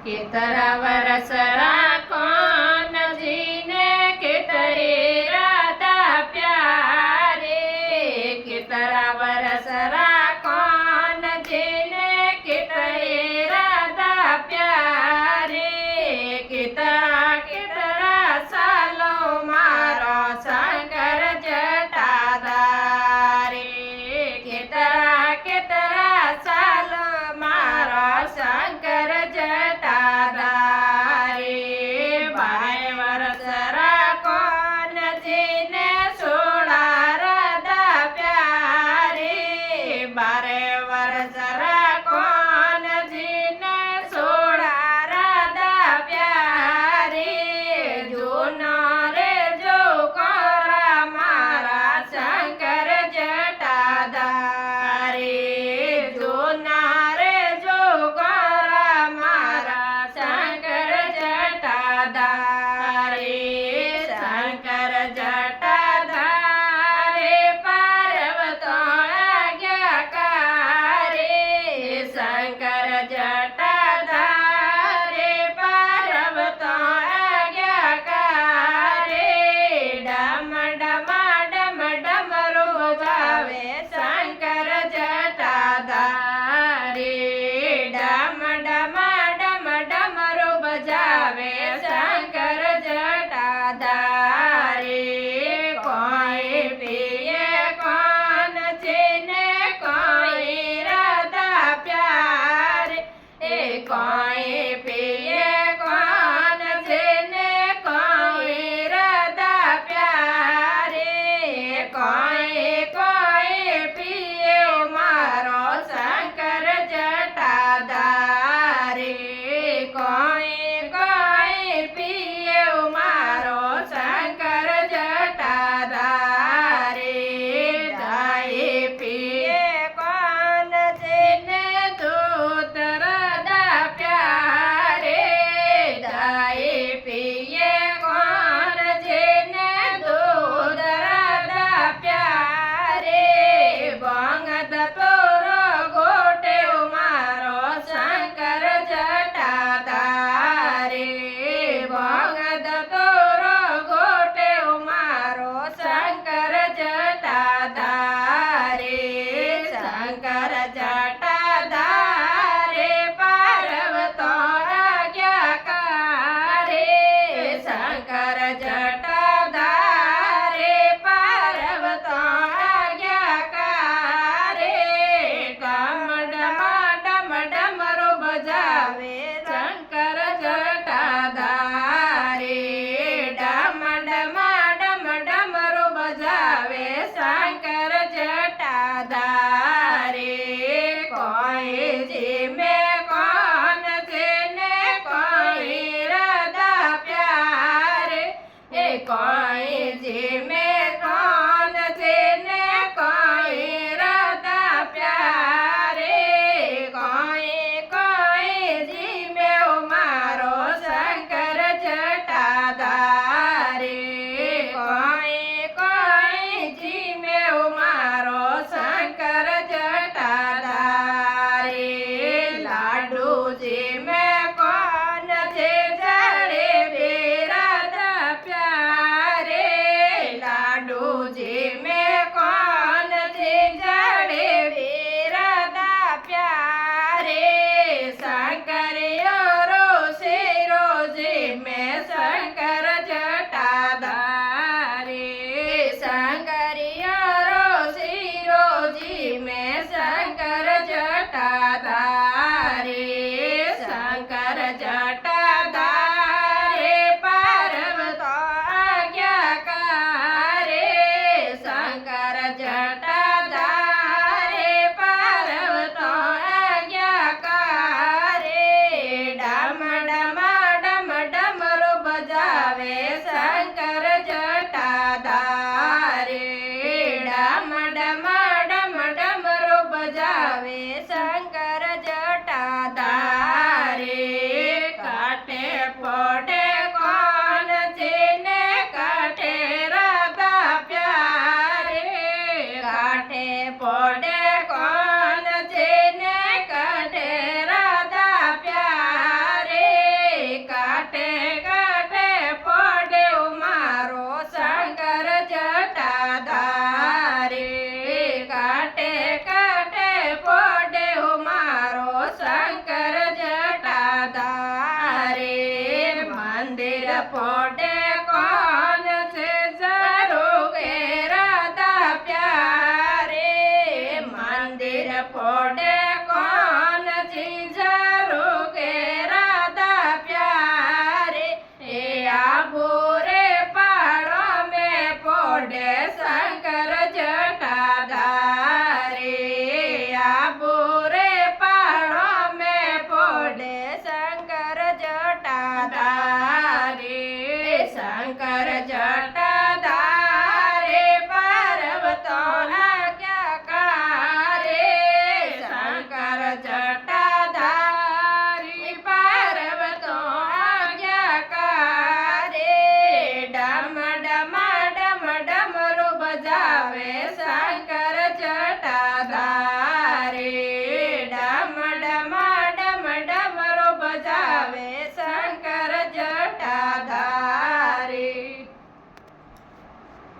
केतरा वरस राखो नजीने केतरे राधा प्यारे। केतरा वरस राखो नजीने केतरे राधा प्यारे। केतरा केतरा सालो मारो शंकर जटाधारी। केतरा केतरा सालो मारो शंकर जटाधारी। 12 वर्ष राखो नजीने सोळा राधा प्यारी। 12 वर्ष राखो नजीने सोळा राधा प्यारी। जूनो रे जो कोरा मारा शंकर जटाधारी। जूना रे जो कोरा मारा शंकर जटाधारी। शंकर जटाधारी पार्वतो आज्ञाकारी। शंकर जटाधारी पार्वतो आज्ञाकारी। डम डम डम डमरू बजावे शंकर जटाधारी। डम डम डम डमरू बजावे शंकर जटाधारी। कोई पिए कौन छीने कोई राधा प्यारे। कोई पिए कौन छीने कोई राधा प्यारे। कोई कोई पिए मारो शंकर जटाधारी। कोई कोई पिए मारो शंकर जटाधारी। दाई पिए कौन छीने दूत राधा प्यारे। दाई पिए कौन छीने दूत राधा प्यारे। बंगद तोरो गोटे मारो शंकर जटाधारी। बंगद तोरो गोटे मारो शंकर जटाधारी। शंकर जटाधारी पार्वतो आज्ञाकारी। शंकर जटाधारी पार्वतो आज्ञाकारी। डम डम डम डमरू बजावे शंकर जटाधारी। डम डम डम डमरू बजावे शंकर जटाधारी। कोई जी में कौन छीने कोई राधा प्यारे। कोई जी में कौन छीने कोई राधा प्यारे। कोई कोई जी में मारो शंकर जटाधारी। कोई कोई जी में मारो शंकर जटाधारी। लाडू जी में कौन छे जलेबी राधा प्यारे। लाडू जी में कौन छे जलेबी राधा प्यारे। शंकर रोजी रोजी में शंकर जटाधारी। शंकर रोजी रोजी में शंकर जटाधारी। शंकर जटाधारी पार्वतो आज्ञाकारी। शंकर जटाधारी पार्वतो आज्ञाकारी। फोड़े कौन से जरू के राधा प्यारे मंदिर फोड़े कौन सी जरू के राधा प्यारे आबूरे पहाड़ों में फोड़े शंकर जटाधारी आबूरे पहाड़ों में फोड़े शंकर जटाधारी शंकर जटाधारी पर्वतों आज्ञाकारी शंकर जटाधारी पर्वतों आज्ञाकारी डम डम डम डमरू बजावे शंकर जटाधारी